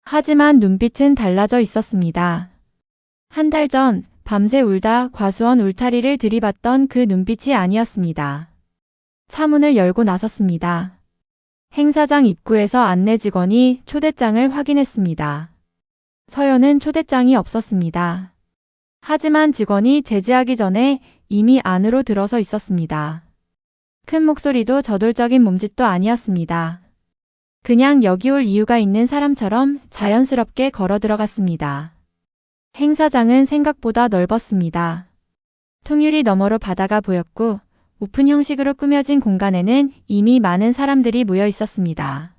하지만 눈빛은 달라져 있었습니다. 한 달 전 밤새 울다 과수원 울타리를 들이받던 그 눈빛이 아니었습니다. 차문을 열고 나섰습니다. 행사장 입구에서 안내 직원이 초대장을 확인했습니다. 서연은 초대장이 없었습니다. 하지만 직원이 제지하기 전에 이미 안으로 들어서 있었습니다. 큰 목소리도 저돌적인 몸짓도 아니었습니다. 그냥 여기 올 이유가 있는 사람처럼 자연스럽게 걸어 들어갔습니다. 행사장은 생각보다 넓었습니다. 통유리 너머로 바다가 보였고 오픈 형식으로 꾸며진 공간에는 이미 많은 사람들이 모여 있었습니다.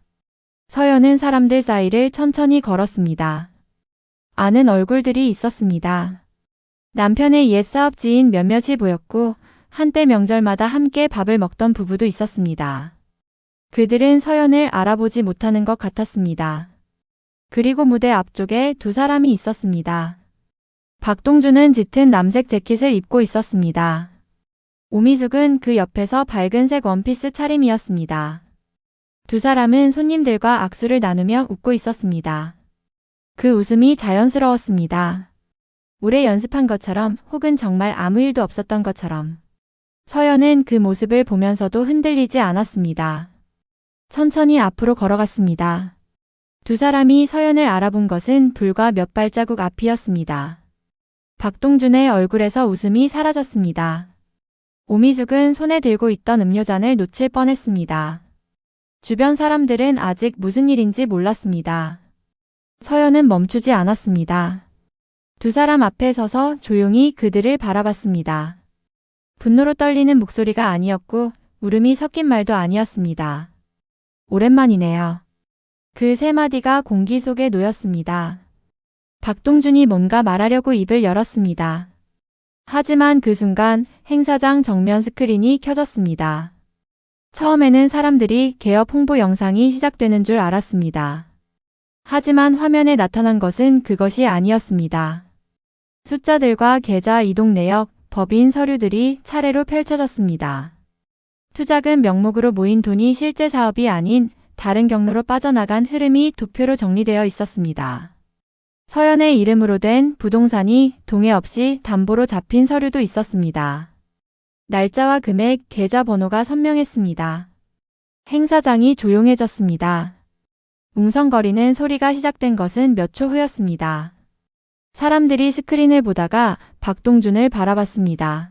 서연은 사람들 사이를 천천히 걸었습니다. 아는 얼굴들이 있었습니다. 남편의 옛 사업지인 몇몇이 보였고 한때 명절마다 함께 밥을 먹던 부부도 있었습니다. 그들은 서연을 알아보지 못하는 것 같았습니다. 그리고 무대 앞쪽에 두 사람이 있었습니다. 박동준은 짙은 남색 재킷을 입고 있었습니다. 오미숙은 그 옆에서 밝은색 원피스 차림이었습니다. 두 사람은 손님들과 악수를 나누며 웃고 있었습니다. 그 웃음이 자연스러웠습니다. 오래 연습한 것처럼 혹은 정말 아무 일도 없었던 것처럼. 서연은 그 모습을 보면서도 흔들리지 않았습니다. 천천히 앞으로 걸어갔습니다. 두 사람이 서연을 알아본 것은 불과 몇 발자국 앞이었습니다. 박동준의 얼굴에서 웃음이 사라졌습니다. 오미숙은 손에 들고 있던 음료잔을 놓칠 뻔했습니다. 주변 사람들은 아직 무슨 일인지 몰랐습니다. 서연은 멈추지 않았습니다. 두 사람 앞에 서서 조용히 그들을 바라봤습니다. 분노로 떨리는 목소리가 아니었고 울음이 섞인 말도 아니었습니다. 오랜만이네요. 그 세 마디가 공기 속에 놓였습니다. 박동준이 뭔가 말하려고 입을 열었습니다. 하지만 그 순간 행사장 정면 스크린이 켜졌습니다. 처음에는 사람들이 개업 홍보 영상이 시작되는 줄 알았습니다. 하지만 화면에 나타난 것은 그것이 아니었습니다. 숫자들과 계좌 이동 내역, 법인 서류들이 차례로 펼쳐졌습니다. 투자금 명목으로 모인 돈이 실제 사업이 아닌 다른 경로로 빠져나간 흐름이 도표로 정리되어 있었습니다. 서연의 이름으로 된 부동산이 동의 없이 담보로 잡힌 서류도 있었습니다. 날짜와 금액, 계좌 번호가 선명했습니다. 행사장이 조용해졌습니다. 웅성거리는 소리가 시작된 것은 몇 초 후였습니다. 사람들이 스크린을 보다가 박동준을 바라봤습니다.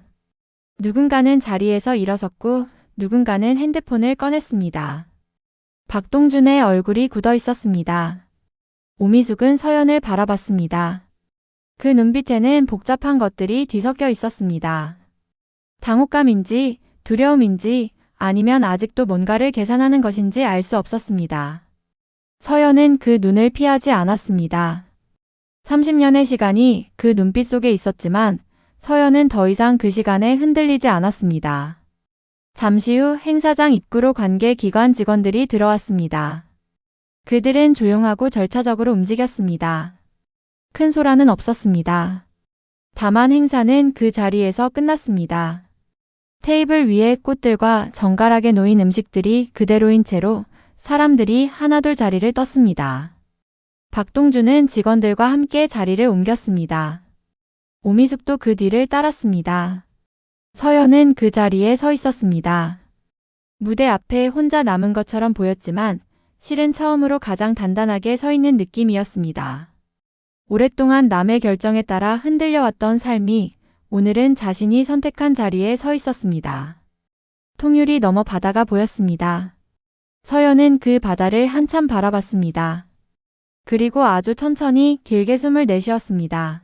누군가는 자리에서 일어섰고 누군가는 핸드폰을 꺼냈습니다. 박동준의 얼굴이 굳어 있었습니다. 오미숙은 서연을 바라봤습니다. 그 눈빛에는 복잡한 것들이 뒤섞여 있었습니다. 당혹감인지 두려움인지 아니면 아직도 뭔가를 계산하는 것인지 알 수 없었습니다. 서연은 그 눈을 피하지 않았습니다. 30년의 시간이 그 눈빛 속에 있었지만 서연은 더 이상 그 시간에 흔들리지 않았습니다. 잠시 후 행사장 입구로 관계기관 직원들이 들어왔습니다. 그들은 조용하고 절차적으로 움직였습니다. 큰 소란은 없었습니다. 다만 행사는 그 자리에서 끝났습니다. 테이블 위에 꽃들과 정갈하게 놓인 음식들이 그대로인 채로 사람들이 하나둘 자리를 떴습니다. 박동준은 직원들과 함께 자리를 옮겼습니다. 오미숙도 그 뒤를 따랐습니다. 서연은 그 자리에 서 있었습니다. 무대 앞에 혼자 남은 것처럼 보였지만 실은 처음으로 가장 단단하게 서 있는 느낌이었습니다. 오랫동안 남의 결정에 따라 흔들려왔던 삶이 오늘은 자신이 선택한 자리에 서 있었습니다. 통유리 너머 바다가 보였습니다. 서연은 그 바다를 한참 바라봤습니다. 그리고 아주 천천히 길게 숨을 내쉬었습니다.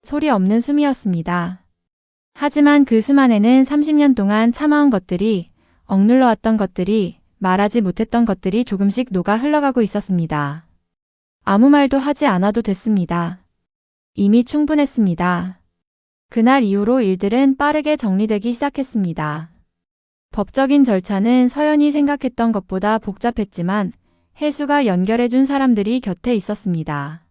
소리 없는 숨이었습니다. 하지만 그 숨 안에는 30년 동안 참아온 것들이, 억눌러왔던 것들이, 말하지 못했던 것들이 조금씩 녹아 흘러가고 있었습니다. 아무 말도 하지 않아도 됐습니다. 이미 충분했습니다. 그날 이후로 일들은 빠르게 정리되기 시작했습니다. 법적인 절차는 서연이 생각했던 것보다 복잡했지만 해수가 연결해준 사람들이 곁에 있었습니다.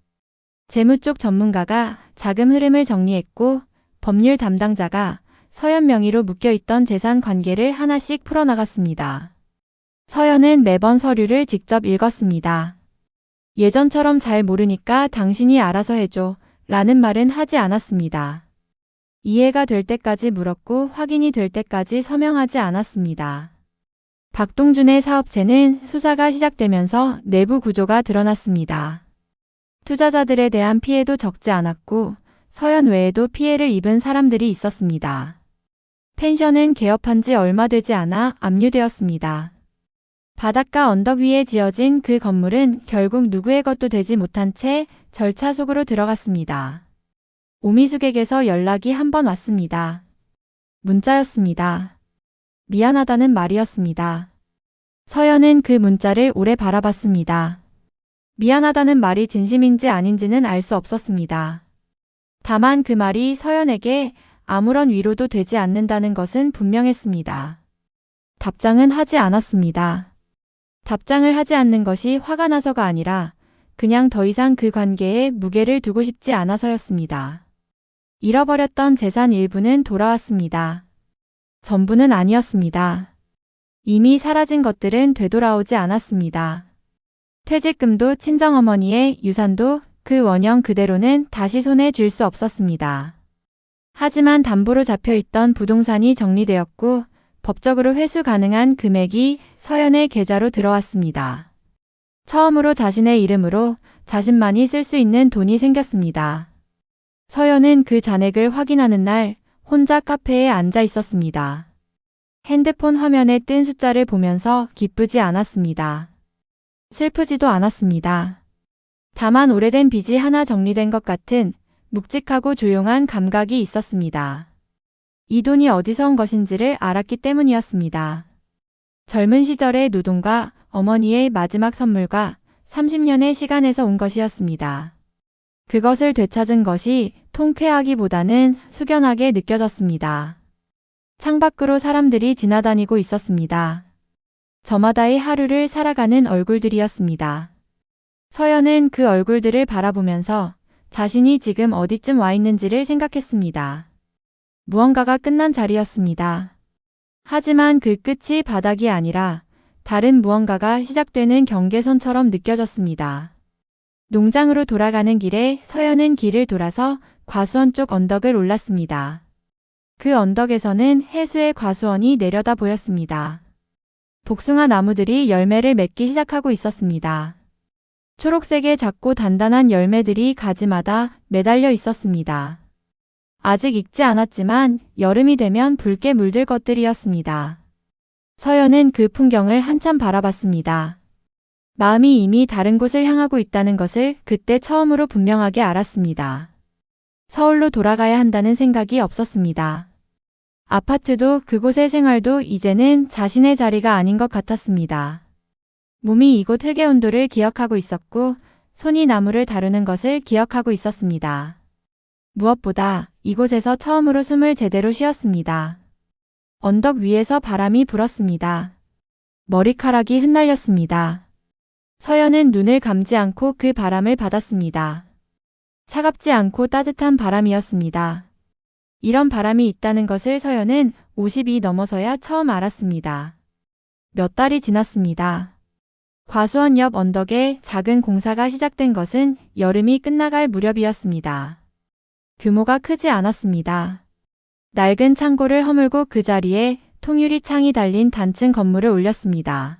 재무 쪽 전문가가 자금 흐름을 정리했고 법률 담당자가 서연 명의로 묶여있던 재산 관계를 하나씩 풀어나갔습니다. 서연은 매번 서류를 직접 읽었습니다. 예전처럼 잘 모르니까 당신이 알아서 해줘 라는 말은 하지 않았습니다. 이해가 될 때까지 물었고 확인이 될 때까지 서명하지 않았습니다. 박동준의 사업체는 수사가 시작되면서 내부 구조가 드러났습니다. 투자자들에 대한 피해도 적지 않았고 서연 외에도 피해를 입은 사람들이 있었습니다. 펜션은 개업한 지 얼마 되지 않아 압류되었습니다. 바닷가 언덕 위에 지어진 그 건물은 결국 누구의 것도 되지 못한 채 절차 속으로 들어갔습니다. 오미숙에게서 연락이 한 번 왔습니다. 문자였습니다. 미안하다는 말이었습니다. 서연은 그 문자를 오래 바라봤습니다. 미안하다는 말이 진심인지 아닌지는 알 수 없었습니다. 다만 그 말이 서연에게 아무런 위로도 되지 않는다는 것은 분명했습니다. 답장은 하지 않았습니다. 답장을 하지 않는 것이 화가 나서가 아니라 그냥 더 이상 그 관계에 무게를 두고 싶지 않아서였습니다. 잃어버렸던 재산 일부는 돌아왔습니다. 전부는 아니었습니다. 이미 사라진 것들은 되돌아오지 않았습니다. 퇴직금도 친정어머니의 유산도 그 원형 그대로는 다시 손에 쥘 수 없었습니다. 하지만 담보로 잡혀있던 부동산이 정리되었고 법적으로 회수 가능한 금액이 서연의 계좌로 들어왔습니다. 처음으로 자신의 이름으로 자신만이 쓸 수 있는 돈이 생겼습니다. 서연은 그 잔액을 확인하는 날 혼자 카페에 앉아 있었습니다. 핸드폰 화면에 뜬 숫자를 보면서 기쁘지 않았습니다. 슬프지도 않았습니다. 다만 오래된 빚이 하나 정리된 것 같은 묵직하고 조용한 감각이 있었습니다. 이 돈이 어디서 온 것인지를 알았기 때문이었습니다. 젊은 시절의 노동과 어머니의 마지막 선물과 30년의 시간에서 온 것이었습니다. 그것을 되찾은 것이 통쾌하기보다는 숙연하게 느껴졌습니다. 창밖으로 사람들이 지나다니고 있었습니다. 저마다의 하루를 살아가는 얼굴들이었습니다. 서연은 그 얼굴들을 바라보면서 자신이 지금 어디쯤 와 있는지를 생각했습니다. 무언가가 끝난 자리였습니다. 하지만 그 끝이 바닥이 아니라 다른 무언가가 시작되는 경계선처럼 느껴졌습니다. 농장으로 돌아가는 길에 서연은 길을 돌아서 과수원 쪽 언덕을 올랐습니다. 그 언덕에서는 해수의 과수원이 내려다 보였습니다. 복숭아 나무들이 열매를 맺기 시작하고 있었습니다. 초록색의 작고 단단한 열매들이 가지마다 매달려 있었습니다. 아직 익지 않았지만 여름이 되면 붉게 물들 것들이었습니다. 서연은 그 풍경을 한참 바라봤습니다. 마음이 이미 다른 곳을 향하고 있다는 것을 그때 처음으로 분명하게 알았습니다. 서울로 돌아가야 한다는 생각이 없었습니다. 아파트도 그곳의 생활도 이제는 자신의 자리가 아닌 것 같았습니다. 몸이 이곳 흙의 온도를 기억하고 있었고 손이 나무를 다루는 것을 기억하고 있었습니다. 무엇보다 이곳에서 처음으로 숨을 제대로 쉬었습니다. 언덕 위에서 바람이 불었습니다. 머리카락이 흩날렸습니다. 서연은 눈을 감지 않고 그 바람을 받았습니다. 차갑지 않고 따뜻한 바람이었습니다. 이런 바람이 있다는 것을 서연은 50이 넘어서야 처음 알았습니다. 몇 달이 지났습니다. 과수원 옆 언덕에 작은 공사가 시작된 것은 여름이 끝나갈 무렵이었습니다. 규모가 크지 않았습니다. 낡은 창고를 허물고 그 자리에 통유리 창이 달린 단층 건물을 올렸습니다.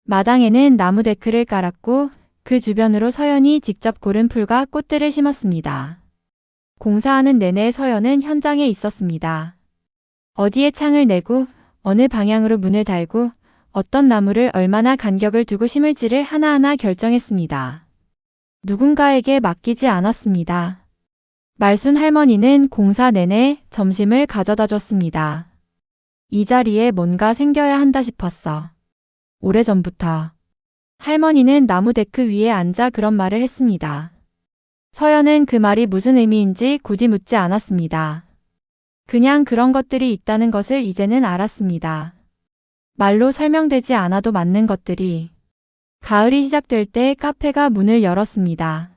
마당에는 나무 데크를 깔았고 그 주변으로 서연이 직접 고른 풀과 꽃들을 심었습니다. 공사하는 내내 서연은 현장에 있었습니다. 어디에 창을 내고 어느 방향으로 문을 달고 어떤 나무를 얼마나 간격을 두고 심을지를 하나하나 결정했습니다. 누군가에게 맡기지 않았습니다. 말순 할머니는 공사 내내 점심을 가져다 줬습니다. 이 자리에 뭔가 생겨야 한다 싶었어. 오래전부터. 할머니는 나무 데크 위에 앉아 그런 말을 했습니다. 서연은 그 말이 무슨 의미인지 굳이 묻지 않았습니다. 그냥 그런 것들이 있다는 것을 이제는 알았습니다. 말로 설명되지 않아도 맞는 것들이. 가을이 시작될 때 카페가 문을 열었습니다.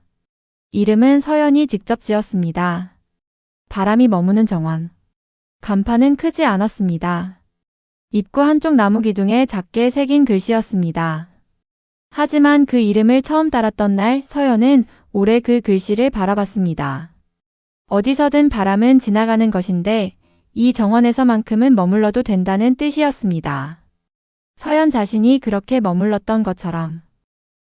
이름은 서연이 직접 지었습니다. 바람이 머무는 정원. 간판은 크지 않았습니다. 입구 한쪽 나무 기둥에 작게 새긴 글씨였습니다. 하지만 그 이름을 처음 따랐던 날 서연은 오래 그 글씨를 바라봤습니다. 어디서든 바람은 지나가는 것인데 이 정원에서만큼은 머물러도 된다는 뜻이었습니다. 서연 자신이 그렇게 머물렀던 것처럼.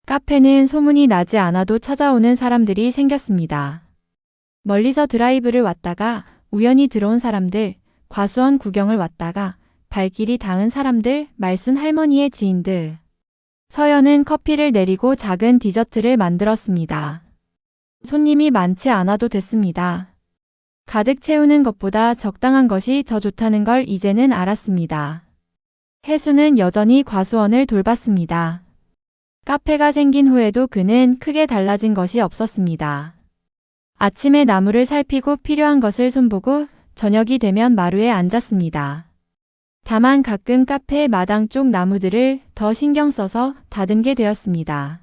카페는 소문이 나지 않아도 찾아오는 사람들이 생겼습니다. 멀리서 드라이브를 왔다가 우연히 들어온 사람들, 과수원 구경을 왔다가 발길이 닿은 사람들, 말순 할머니의 지인들. 서연은 커피를 내리고 작은 디저트를 만들었습니다. 손님이 많지 않아도 됐습니다. 가득 채우는 것보다 적당한 것이 더 좋다는 걸 이제는 알았습니다. 혜수는 여전히 과수원을 돌봤습니다. 카페가 생긴 후에도 그는 크게 달라진 것이 없었습니다. 아침에 나무를 살피고 필요한 것을 손보고 저녁이 되면 마루에 앉았습니다. 다만 가끔 카페 마당 쪽 나무들을 더 신경 써서 다듬게 되었습니다.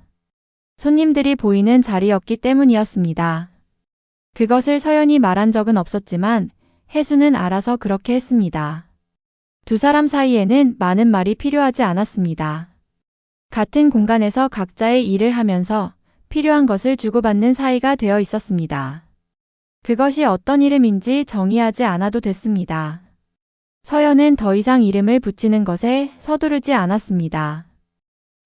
손님들이 보이는 자리였기 때문이었습니다. 그것을 서연이 말한 적은 없었지만 혜수는 알아서 그렇게 했습니다. 두 사람 사이에는 많은 말이 필요하지 않았습니다. 같은 공간에서 각자의 일을 하면서 필요한 것을 주고받는 사이가 되어 있었습니다. 그것이 어떤 이름인지 정의하지 않아도 됐습니다. 서연은 더 이상 이름을 붙이는 것에 서두르지 않았습니다.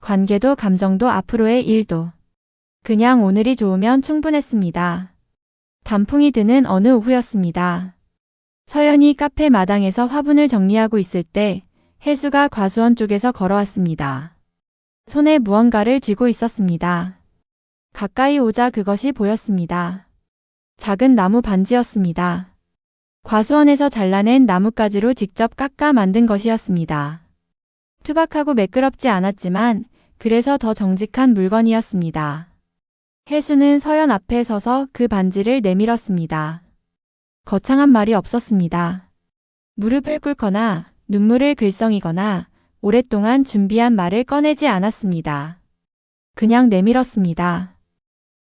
관계도 감정도 앞으로의 일도. 그냥 오늘이 좋으면 충분했습니다. 단풍이 드는 어느 오후였습니다. 서연이 카페 마당에서 화분을 정리하고 있을 때 혜수가 과수원 쪽에서 걸어왔습니다. 손에 무언가를 쥐고 있었습니다. 가까이 오자 그것이 보였습니다. 작은 나무 반지였습니다. 과수원에서 잘라낸 나뭇가지로 직접 깎아 만든 것이었습니다. 투박하고 매끄럽지 않았지만 그래서 더 정직한 물건이었습니다. 혜수는 서연 앞에 서서 그 반지를 내밀었습니다. 거창한 말이 없었습니다. 무릎을 꿇거나 눈물을 글썽이거나 오랫동안 준비한 말을 꺼내지 않았습니다. 그냥 내밀었습니다.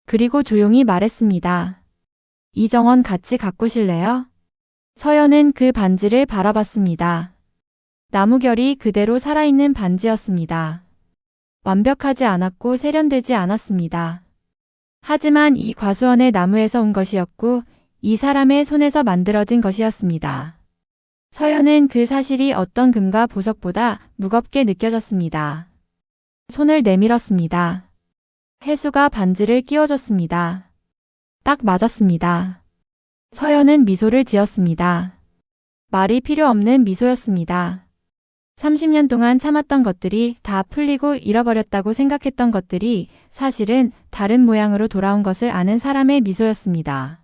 그리고 조용히 말했습니다. 이 정원 같이 가꾸실래요? 서연은 그 반지를 바라봤습니다. 나무결이 그대로 살아있는 반지였습니다. 완벽하지 않았고 세련되지 않았습니다. 하지만 이 과수원의 나무에서 온 것이었고 이 사람의 손에서 만들어진 것이었습니다. 서연은 그 사실이 어떤 금과 보석보다 무겁게 느껴졌습니다. 손을 내밀었습니다. 혜수가 반지를 끼워줬습니다. 딱 맞았습니다. 서연은 미소를 지었습니다. 말이 필요 없는 미소였습니다. 30년 동안 참았던 것들이 다 풀리고 잃어버렸다고 생각했던 것들이 사실은 다른 모양으로 돌아온 것을 아는 사람의 미소였습니다.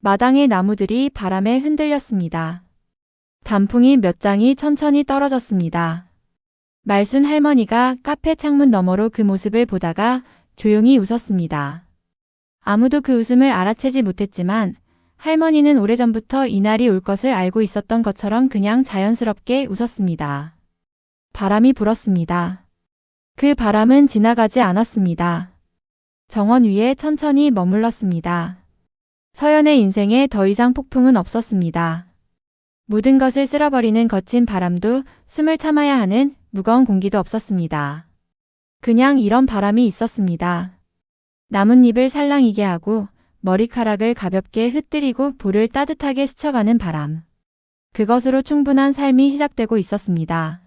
마당의 나무들이 바람에 흔들렸습니다. 단풍이 몇 장이 천천히 떨어졌습니다. 말순 할머니가 카페 창문 너머로 그 모습을 보다가 조용히 웃었습니다. 아무도 그 웃음을 알아채지 못했지만 할머니는 오래전부터 이날이 올 것을 알고 있었던 것처럼 그냥 자연스럽게 웃었습니다. 바람이 불었습니다. 그 바람은 지나가지 않았습니다. 정원 위에 천천히 머물렀습니다. 서연의 인생에 더 이상 폭풍은 없었습니다. 모든 것을 쓸어버리는 거친 바람도 숨을 참아야 하는 무거운 공기도 없었습니다. 그냥 이런 바람이 있었습니다. 나뭇잎을 살랑이게 하고 머리카락을 가볍게 흩뜨리고 볼을 따뜻하게 스쳐가는 바람. 그것으로 충분한 삶이 시작되고 있었습니다.